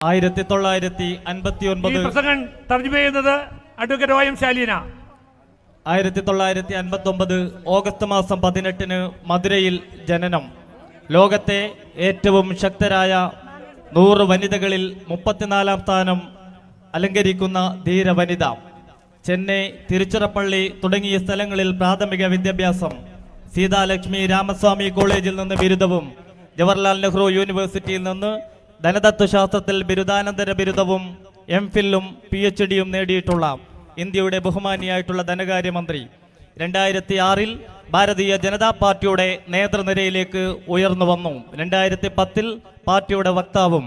1959 August മാസം 18 മധുരയിൽ ജനനം. ലോകത്തെ ഏറ്റവും ശക്തരായ 100 വനിതകളിൽ 34ാം സ്ഥാനം അലങ്കരിക്കുന്ന ധീര വനിത. ചെന്നൈ, തിരുച്ചിറപ്പള്ളി തുടങ്ങിയ സ്ഥലങ്ങളിൽ പ്രാഥമിക വിദ്യാഭ്യാസം. സീതാലക്ഷ്മി രാമസ്വാമി കോളേജിൽ നിന്ന് ബിരുദവും ജവഹർലാൽ നെഹ്റു യൂണിവേഴ്സിറ്റിയിൽ നിന്ന് ധനതത്വശാസ്ത്രത്തിൽ ബിരുദാനന്തര ബിരുദവും എംഫിലും PhDയും നേടിയിട്ടുള്ള ഇന്ത്യയുടെ ബഹുമാനിയായിട്ടുള്ള ധനകാര്യമന്ത്രി. 2006 ഭാരതീയ ജനതാ പാർട്ടിയുടെ നേതൃനിരയിലേക്ക് ഉയർന്നു വന്നു. 2010 പാർട്ടിയുടെ വക്താവും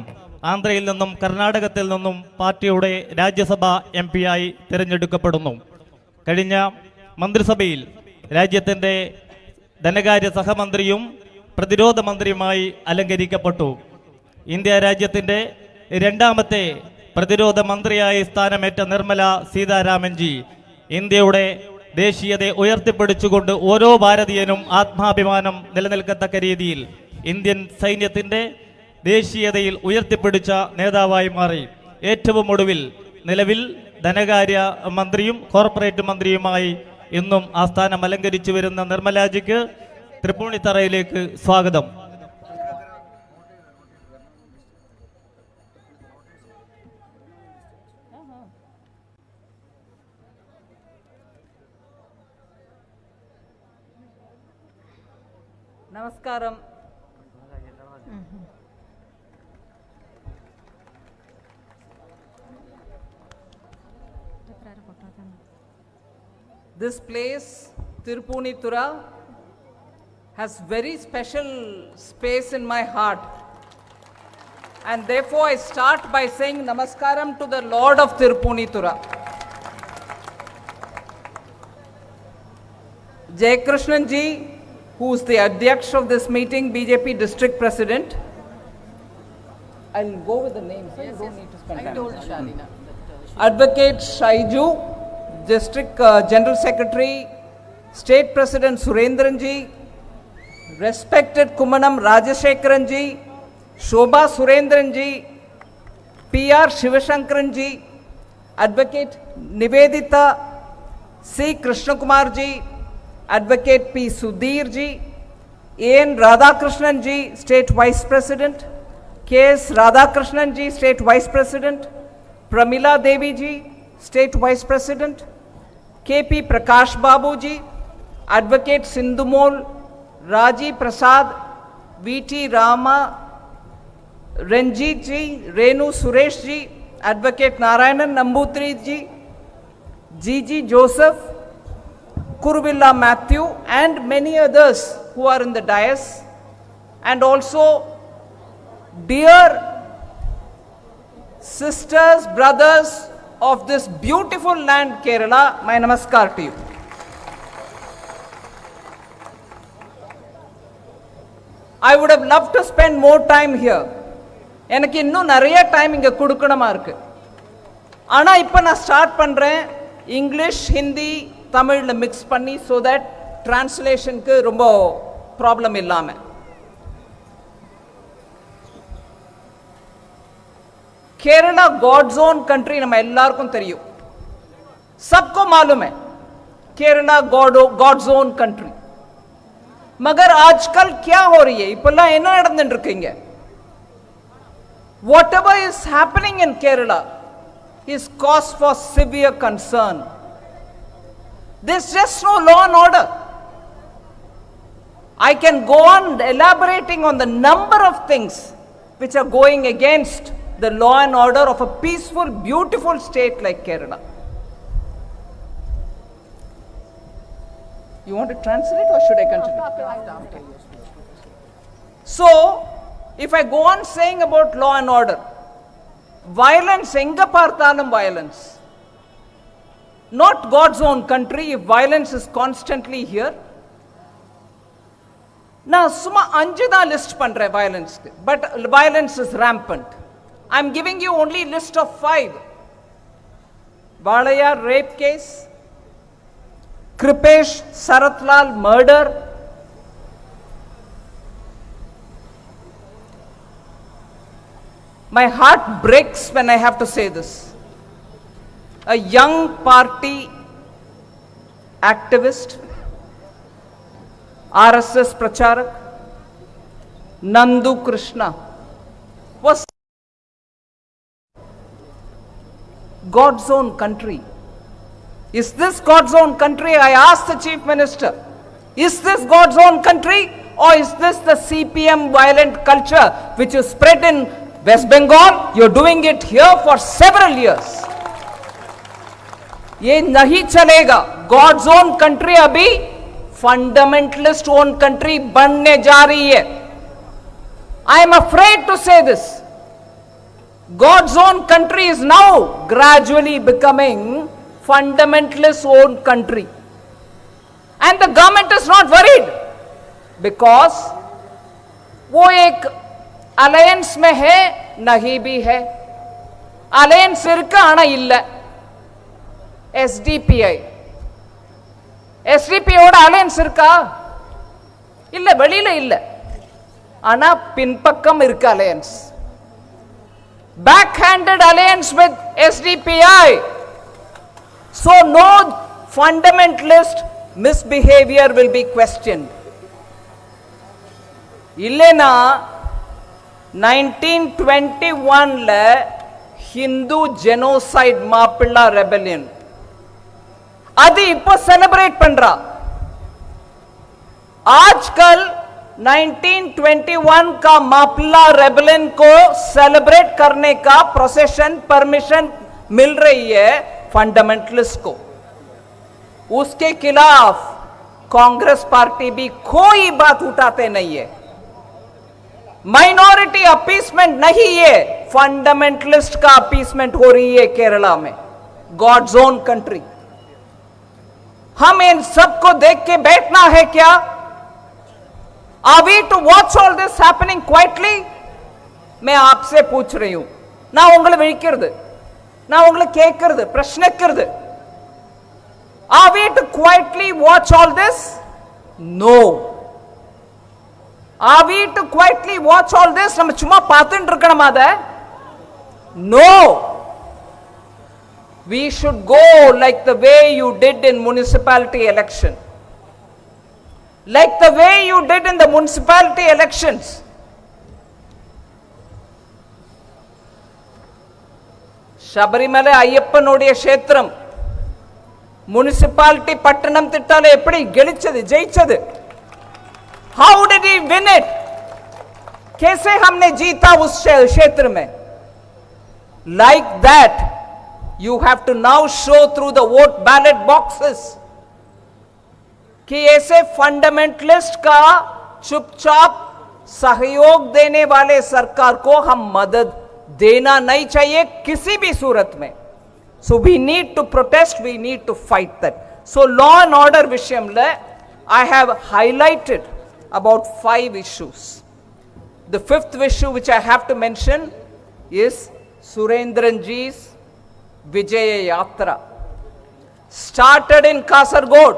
ആന്ധ്രയിൽ നിന്നും കർണാടകത്തിൽ നിന്നും പാർട്ടിയുടെ രാജ്യസഭാ MP ആയി തിരഞ്ഞെടുക്കപ്പെടുന്നു. കഴിഞ്ഞ മന്ത്രിസഭയിൽ രാജ്യത്തിൻ്റെ ധനകാര്യ സഹമന്ത്രിയും പ്രതിരോധ മന്ത്രിയുമായി അലങ്കരിക്കപ്പെട്ടു. ഇന്ത്യ രാജ്യത്തിൻ്റെ 2ാമത്തെ പ്രതിരോധ മന്ത്രിയായി സ്ഥാനമേറ്റ നിർമ്മല സീതാരാമൻജി ഇന്ത്യയുടെ ദേശീയതയെ ഉയർത്തിപ്പിടിച്ചുകൊണ്ട് ഓരോ ഭാരതീയനും ആത്മാഭിമാനം നിലനിൽക്കത്തക്ക രീതിയിൽ ഇന്ത്യൻ സൈന്യത്തിൻ്റെ ദേശീയതയിൽ ഉയർത്തിപ്പിടിച്ച നേതാവായി മാറി. ഏറ്റവും ഒടുവിൽ നിലവിൽ ധനകാര്യ മന്ത്രിയും കോർപ്പറേറ്റ് മന്ത്രിയുമായി ഇന്നും ആ സ്ഥാനം അലങ്കരിച്ചു വരുന്ന നിർമ്മലാജിക്ക് തൃപ്പൂണിത്തറയിലേക്ക് സ്വാഗതം. Namaskaram. This place, Tirupunitura, has very special space in my heart. And therefore I start by saying Namaskaram to the Lord of Tirupunitura. Jayakrishnan ji, who is the Adhyaksh of this meeting, BJP District President. I'll go with the names. Yes, you don't need to spend time. I told Shalina. Advocate Shaiju, District General Secretary, State President Surendran ji, respected Kumanam Rajashekaran ji, Shobha Surendran ji, PR Shivashankaran ji, Advocate Nivedita C. Krishnakumar ji, Advocate P. Sudhir ji, A.N. Radhakrishnan ji, State Vice President, K.S. Radhakrishnan ji, State Vice President, Pramila Devi ji, State Vice President, K.P. Prakash Babu ji, Advocate Sindhumol, Raji Prasad, V.T. Rama, Ranjit ji, Renu Suresh ji, Advocate Narayanan Nambutri ji, G.G. Joseph, Kuruvilla Matthew, and many others who are in the dais, and also dear sisters, brothers of this beautiful land Kerala, my namaskar to you. I would have loved to spend more time here. எனக்கு இன்னும் நிறைய time இங்க கொடுக்கணுமா இருக்கு. ஆனா இப்போ நான் start பண்றேன் இங்கிலீஷ், ஹிந்தி, தமிழ்ல மிக்ஸ் பண்ணி, so that translationக்கு ரொம்ப ப்ராப்ளம் இல்லாம. केरला गॉड्स ओन कंट्री நம்ம எல்லாருக்கும் தெரியும். सबको मालूम है केरला गॉड्स ओन कंट्री. मगर आजकल क्या हो रही है? இப்பெல்லாம் என்ன நடந்துட்டு இருக்கீங்க? Whatever is happening in Kerala is cause for severe concern. There's just no law and order. I can go on elaborating on the number of things which are going against the law and order of a peaceful, beautiful state like Kerala. You want to translate or should I continue? Okay. So, if I go on saying about law and order, violence, enga parthalum violence. Not God's own country if violence is constantly here. Now, suma anjada list pandre violence, but violence is rampant. I'm giving you only list of 5. Valaya rape case, Kripesh Saratlal murder, My heart breaks when I have to say this. A young party activist, RSS Pracharak, Nandu Krishna, was God's own country. Is this God's own country? I asked the Chief Minister. Is this God's own country, or is this the CPM violent culture which is spread in West Bengal? You're doing it here for several years. ये नहीं चलेगा. God's own country अभी fundamentalist own country बनने जा रही है. I am afraid to say this. God's own country is now gradually becoming fundamentalist own country. And the government is not worried because वो एक alliance में है, नहीं भी है. Alliance इरका आना इल्ला. SDPI. SDPI ஓட alliance இருக்கா? இல்ல, வெளியில இல்ல. ஆனா பின்பக்கம் இருக்கு alliance. Backhanded alliance with SDPI. So no fundamentalist misbehavior will be questioned. இல்லனா 1921 ல Hindu genocide மாப்பிள்ளா rebellion அது இப்போ सेलिब्रेट பண்றா. आजकल 1921 का मापिला रेबेलियन को सेलिब्रेट करने का प्रोसेशन परमिशन मिल रही है फंडामेंटलिस्ट को. उसके खिलाफ कांग्रेस पार्टी भी कोई बात उठाते नहीं है. माइनॉरिटी अपीसमेंट नहीं है, फंडामेंटलिस्ट का अपीसमेंट हो रही है केरला में. God's own country. हम इन सबको देख के बैठना है क्या? Are we to watch all this happening quietly? मैं आपसे पूछ रही हूं. நான் உங்களை விழிக்கிறது, நான் உங்களை கேட்கிறது, பிரச்சனைக்கிறது. Are we to quietly watch all this? No. Are we to quietly watch all this? நம்ம சும்மா பார்த்துட்டு இருக்கணுமா அத? No. We should go like the way you did in municipality election. Like the way you did in the municipality elections. Shabarimala Ayyappanuடைய க்ஷேத்திரம் municipality பட்டணம் திட்டால எப்படி கெளிச்சது, ஜெயிச்சது? How did he win it? कैसे हमने जीता उस क्षेत्र में? Like that you have to now show through the vote ballot boxes कि ऐसे फंडामेंटलिस्ट का चुपचाप सहयोग देने वाले सरकार को हम मदद देना नहीं चाहिए किसी भी सूरत में. So we need to protest, we need to fight that. So law and order विषयमले I have highlighted about 5 issues. The 5th issue which I have to mention is Surendranji's Vijaya Yatra. Started in Kasargod.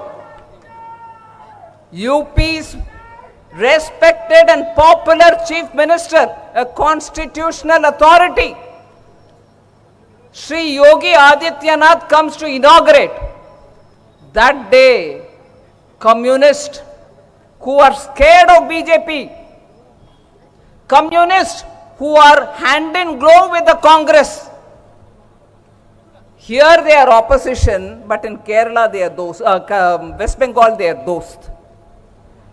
UP's respected and popular Chief Minister, a constitutional authority, Shri Yogi Adityanath comes to inaugurate. That day, communists who are scared of BJP, communists who are hand in glove with the Congress, here they are opposition, but in Kerala they are those, West Bengal they are those.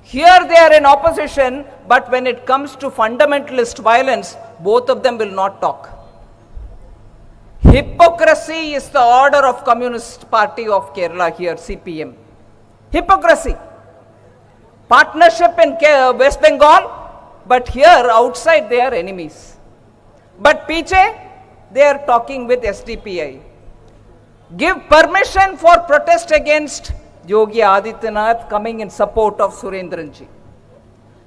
Here they are in opposition, but when it comes to fundamentalist violence, both of them will not talk. Hypocrisy is the order of Communist Party of Kerala here, CPM. Hypocrisy. Partnership in West Bengal, but here outside they are enemies. But Piche, they are talking with SDPI. Give permission for protest against Yogi Adityanath coming in support of Surendranji.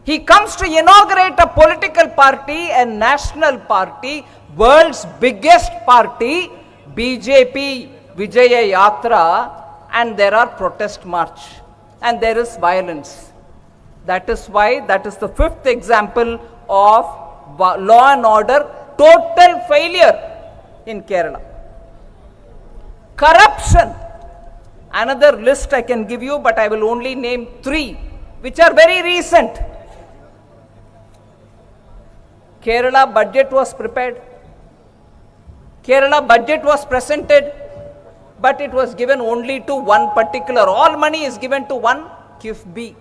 He comes to inaugurate a political party, a national party, world's biggest party, BJP Vijaya Yatra, and there are protest march and there is violence. That is why, that is the 5th example of law and order total failure in Kerala. Corruption. Another list I can give you, but I will only name 3, which are very recent. Kerala budget was prepared. Kerala budget was presented, but it was given only to one particular. All money is given to one Kiffby.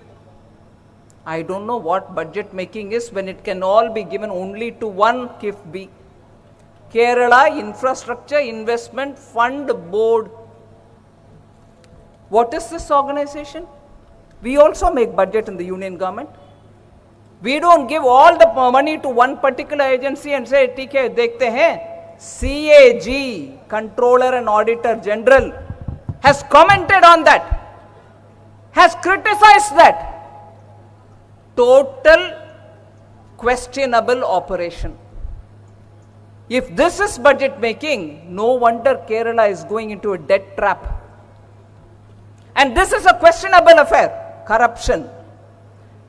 I don't know what budget making is when it can all be given only to one Kiffby. Kerala Infrastructure Investment Fund Board. What is this organization? We also make budget in the union government. We don't give all the money to one particular agency and say, ठीक है, देखते हैं. CAG, Controller and Auditor General, has commented on that, has criticized that. Total questionable operation. If this is budget making, no wonder Kerala is going into a debt trap. And this is a questionable affair. Corruption.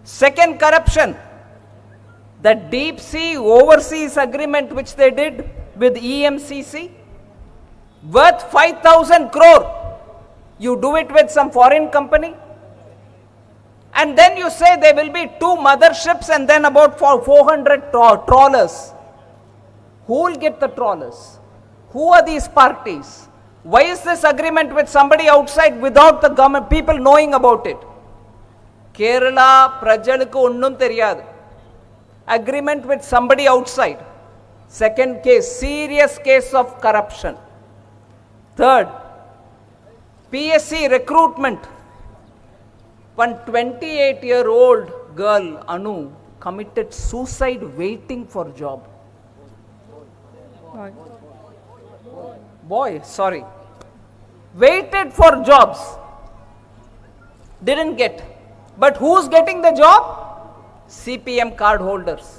Second corruption, the deep sea overseas agreement which they did with EMCC, worth 5,000 crore. You do it with some foreign company. And then you say there will be 2 motherships and then about 400 trawlers. Who will get the trawlers? Who are these parties? Why is this agreement with somebody outside without the government, people knowing about it? Kerala prajalukku onnum theriyadu. Agreement with somebody outside. Second case, serious case of corruption. Third, PSC recruitment. One 28-year-old girl, Anu, committed suicide waiting for job. Boy, sorry. Waited for jobs. Didn't get. But who's getting the job? CPM card holders.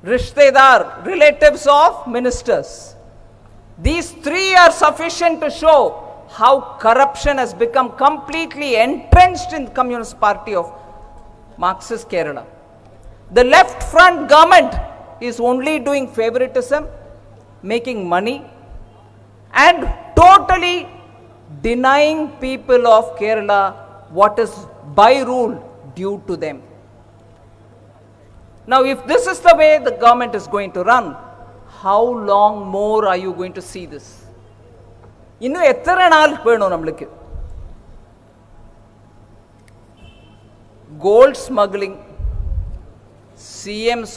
Rishtedar, relatives of ministers. These 3 are sufficient to show how corruption has become completely entrenched in the Communist Party of Marxist Kerala. The left front government is only doing favoritism, making money, and totally denying people of Kerala what is by rule due to them. Now, if this is the way the government is going to run, how long more are you going to see this? இன்னும் எத்தனை நாள் வேணும் நம்மளுக்கு? Gold smuggling. CM's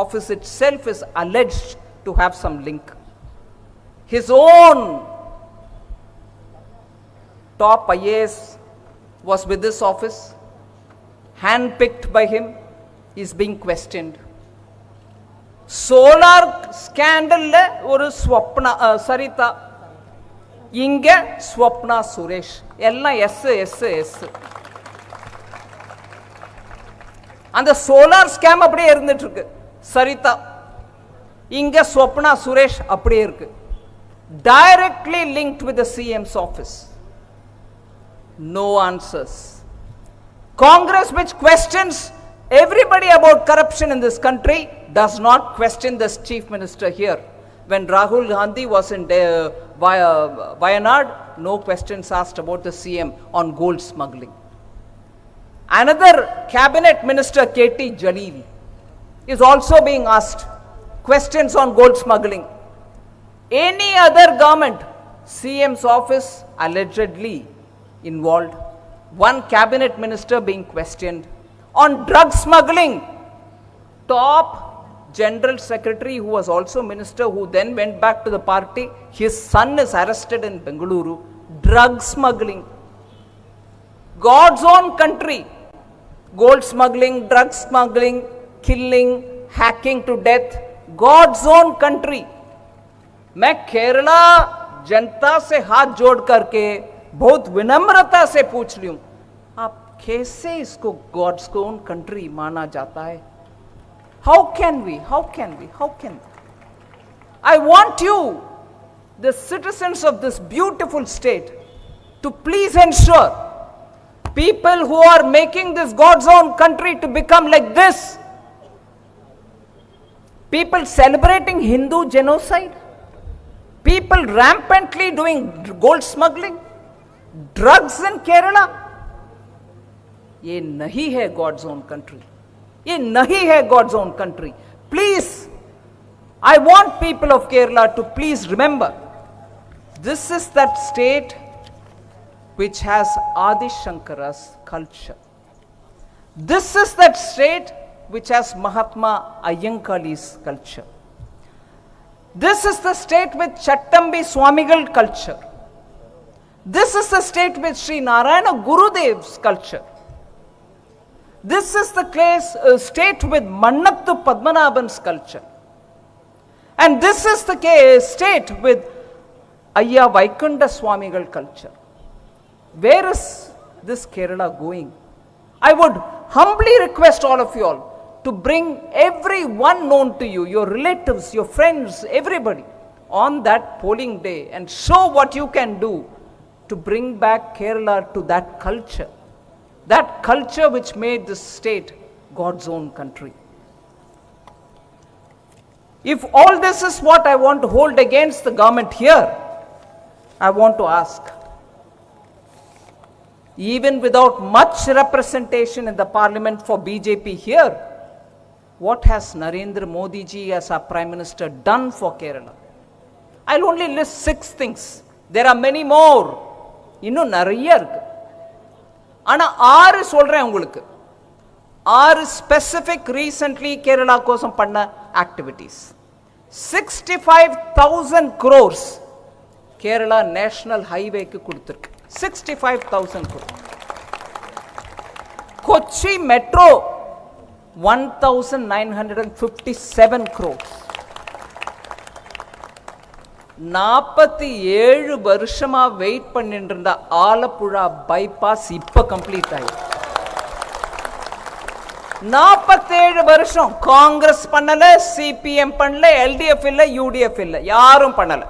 office itself is alleged to have some link. His own top IAS was with this office, handpicked by him, is being questioned. Solar scandal ஒரு ஸ்வப்னா சரிதா, இங்க ஸ்வப்னா சுரேஷ், எல்லாம் S. அந்த solar scam அப்படியே இருந்துட்டு இருக்கு. சரிதா, இங்க ஸ்வப்னா சுரேஷ் அப்படியே இருக்கு. Directly linked with the CM's office. No answers. Congress, which questions everybody about corruption in this country, does not question this chief minister here. When Rahul Gandhi was in Wayanad, no questions asked about the CM on gold smuggling. Another cabinet minister, KT Jalil, is also being asked questions on gold smuggling. Any other government, CM's office allegedly involved. One cabinet minister being questioned. On drug smuggling, top general secretary who was also minister, who then went back to the party, his son is arrested in Bengaluru. Drug smuggling. God's own country. Gold smuggling, drug smuggling, killing, hacking to death. God's own country. मैं केरला जनता से हाथ जोड़ करके बहुत विनम्रता से पूछ रही हूं, आप कैसे इसको गॉड्स ओन कंट्री माना जाता है? How can we? I want you, the citizens of this beautiful state, to please ensure people who are making this God's own country to become like this, people celebrating Hindu genocide, people rampantly doing gold smuggling, drugs in Kerala. ये नहीं है God's own country. ये नहीं है God's own country. Please, I want people of Kerala to please remember, this is that state which has Adi Shankara's culture. This is that state which has Mahatma Ayyankali's culture. This is the state with Chattambi Swamigal culture. This is the state with Sri Narayana Gurudev's culture. This is the state with Mannathu Padmanabhan's culture. And this is the state with Ayya Vaikunda Swamigal culture. Where is this Kerala going? I would humbly request all of you all to bring everyone known to you, your relatives, your friends, everybody, on that polling day and show what you can do to bring back Kerala to that culture which made this state God's own country. If all this is what I want to hold against the government here, I want to ask, even without much representation in the parliament for BJP here, what has Narendra Modi ji as our Prime Minister done for Kerala? I'll only list 6 things. There are many more. இன்னும் நிறைய இருக்கு. ஆனா 6 சொல்றேன் உங்களுக்கு. 6 specific recently Kerala கோசம் பண்ண activities. 65,000 crores Kerala National Highway க்கு கொடுத்திருக்கு. 65,000 crores. Kochi Metro 1,957 crores. 47 வருஷமா வெயிட் பண்ணிட்டு இருந்த ஆலப்புழா பைபாஸ் இப்ப கம்ப்ளீட் ஆயிடுச்சு. 47 வருஷம் காங்கிரஸ் பண்ணல, சிபிஎம் பண்ணல, எல்டிஎஃப் இல்ல, யூடிஎஃப் இல்ல, யாரும் பண்ணல.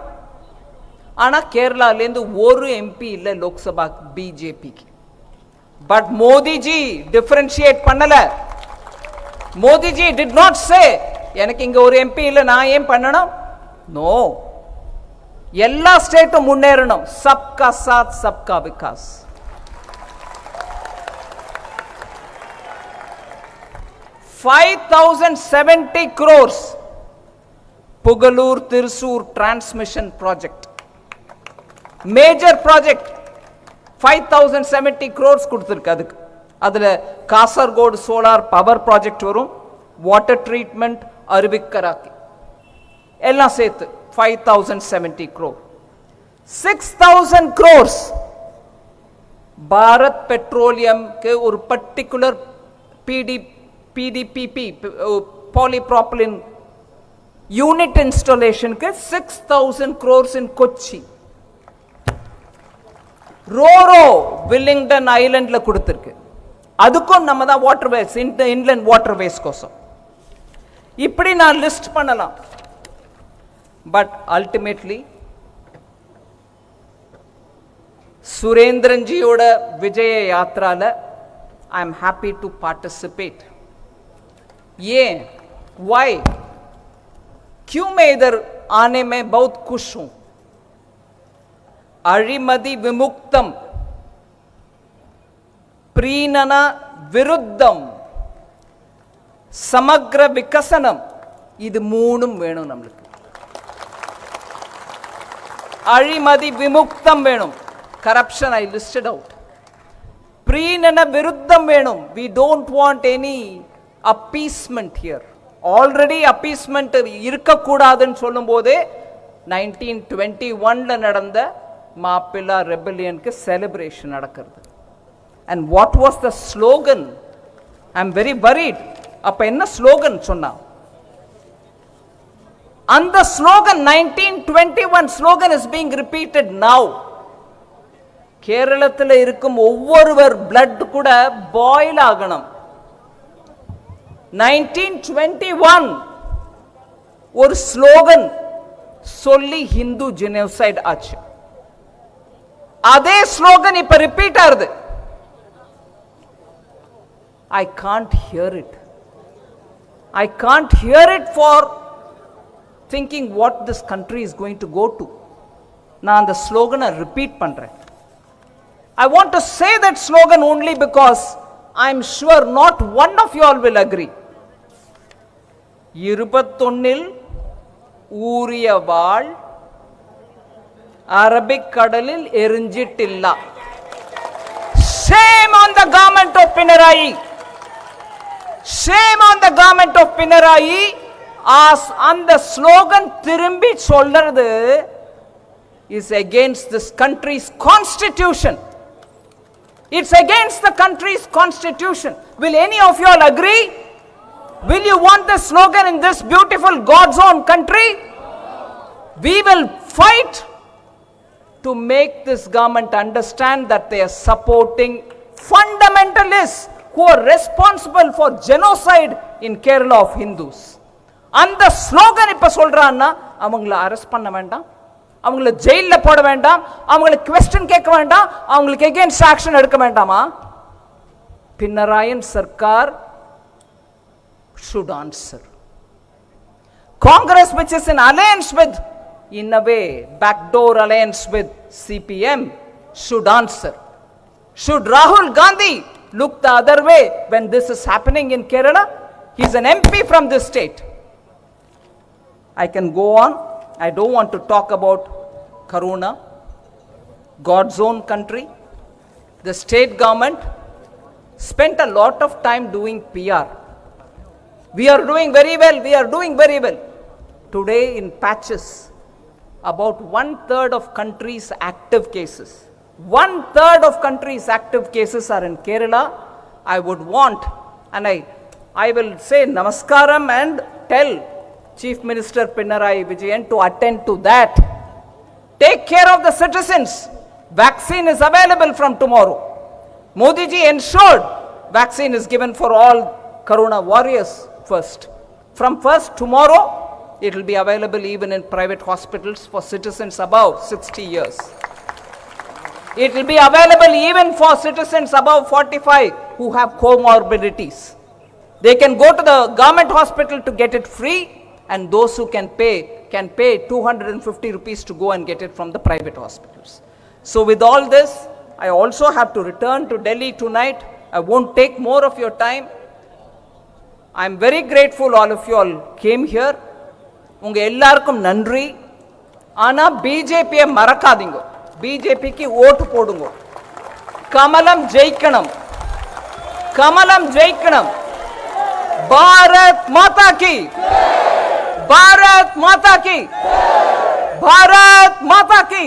ஆனா கேரளால இருந்து ஒரு எம்பி இல்ல லோக்சபா பிஜேபிக்கு. பட் மோடிஜி டிஃபரன்ஷியேட் பண்ணல. மோடிஜி டிட் நாட் சே எனக்கு இங்க ஒரு எம்பி இல்ல நான் ஏன் பண்ணணும். நோ, எல்லா ஸ்டேட்டும் முன்னேறணும். சப்கா சாத் சப்கா Vikas. ₹5,070 crores Pugalur Thrissur transmission project, major project. 5,070 crores கொடுத்திருக்கு. அதுல காசர்கோடு சோலார் பவர் ப்ராஜெக்ட் வரும், வாட்டர் ட்ரீட்மெண்ட், அருவிக்கராக்கி எல்லாம் சேர்த்து 5,070 crore. 6,000 crores பாரத் பெட்ரோலியம் के ஒரு particular PDPP polypropylene unit installation के 6,000 crores in Kochi. ரோரோ வில்லிங்டன் ஐலண்ட்ல கொடுத்திருக்கு. அதுக்கும் நம்ம தான் வாட்டர்வேஸ், இன்லண்ட் வாட்டர்வேஸ் கோசம். இப்படி நான் லிஸ்ட் பண்ணலாம். பட் அல்டிமேட்லி சுரேந்திரன் ஜியோட விஜய யாத்ரால I am happy to participate. ये वाई क्यों मैं इधर आने में बहुत खुश हूं. अरिमदि विमुक्तम, प्रीणन विरुद्धम, समग्र विकसनम, இது மூணும் வேணும் நமக்கு. அழிமதி விமுக்தம் வேணும், corruption I listed out. प्रीणन विरुद्धम வேணும், we don't want any appeasement here. Already appeasement இருக்கக்கூடாதுன்னு சொல்லும்போதே 1921ல நடந்த மாப்பிள்ளா ரெபெலியனுக்கு செலிப்ரேஷன் நடக்கிறது. And what was the slogan? I am very worried. அப்ப என்ன ஸ்லோகன் சொன்னா? அந்த slogan 1921 slogan is being repeated now. கேரளத்தில் இருக்கும் ஒவ்வொருவர் blood கூட பாயில் ஆகணும். 1921 ஒரு ஸ்லோகன் சொல்லி ஹிந்து ஜெனோசைட் ஆச்சு. அதே ஸ்லோகன் இப்ப ரிப்பீட் ஆகுது. I can't hear it. I can't hear it for thinking what this country is going to go to. நான் அந்த ஸ்லோகனை ரிப்பீட் பண்றேன். I want to say that slogan only because I am sure not one of you all will agree. 21 ஊரிய வாள் Arabic கடலில் எரிஞ்சிட்டில்ல. Shame on the government of Pinarayi. Shame on the government of Pinarayi. அந்த slogan திரும்பி சொல்றது is against this country's constitution. It's against the country's constitution. Will any of you all agree? Will you want the slogan in this beautiful God's own country? We will fight to make this government understand that they are supporting fundamentalists who are responsible for genocide in Kerala of Hindus. அந்த slogan இப்ப சொல்றான்னா அவங்கள arrest பண்ண வேண்டாம், அவங்கள ஜெயில போட வேண்டாம், அவங்களுக்கு क्वेश्चन கேட்க வேண்டாம், அவங்களுக்கு அகைன்ஸ்ட் ஆக்ஷன் எடுக்க வேண்டாமா? பினராயன் Sarkar should answer. Congress, which is in alliance with, in a way, backdoor alliance with CPM, should answer. Should Rahul Gandhi look the other way when this is happening in Kerala? He is an MP from this state. I can go on. I don't want to talk about Karuna, God's own country. The state government spent a lot of time doing PR. We are doing very well. We are doing very well. Today in patches, about 1/3 of country's active cases. 1/3 of country's active cases are in Kerala. I would want, and I will say namaskaram and tell Chief Minister Pinarayi Vijayan to attend to that. Take care of the citizens. Vaccine is available from tomorrow. Modi ji ensured vaccine is given for all Corona warriors first. From first tomorrow, it will be available even in private hospitals for citizens above 60 years. It will be available even for citizens above 45 who have comorbidities. They can go to the government hospital to get it free, and those who can pay 250 rupees to go and get it from the private hospitals. So with all this, I also have to return to Delhi tonight. I won't take more of your time. I am very grateful all of you all came here. உங்க எல்லாருக்கும் நன்றி. ஆனா பிஜேபியை மறக்காதீங்க. பிஜேபிக்கு ஓட்டு போடுங்க. கமலம் ஜெயிக்கணும். கமலம் ஜெயிக்கணும். பாரத் மாதா கி. भारत माता की, भारत माता की।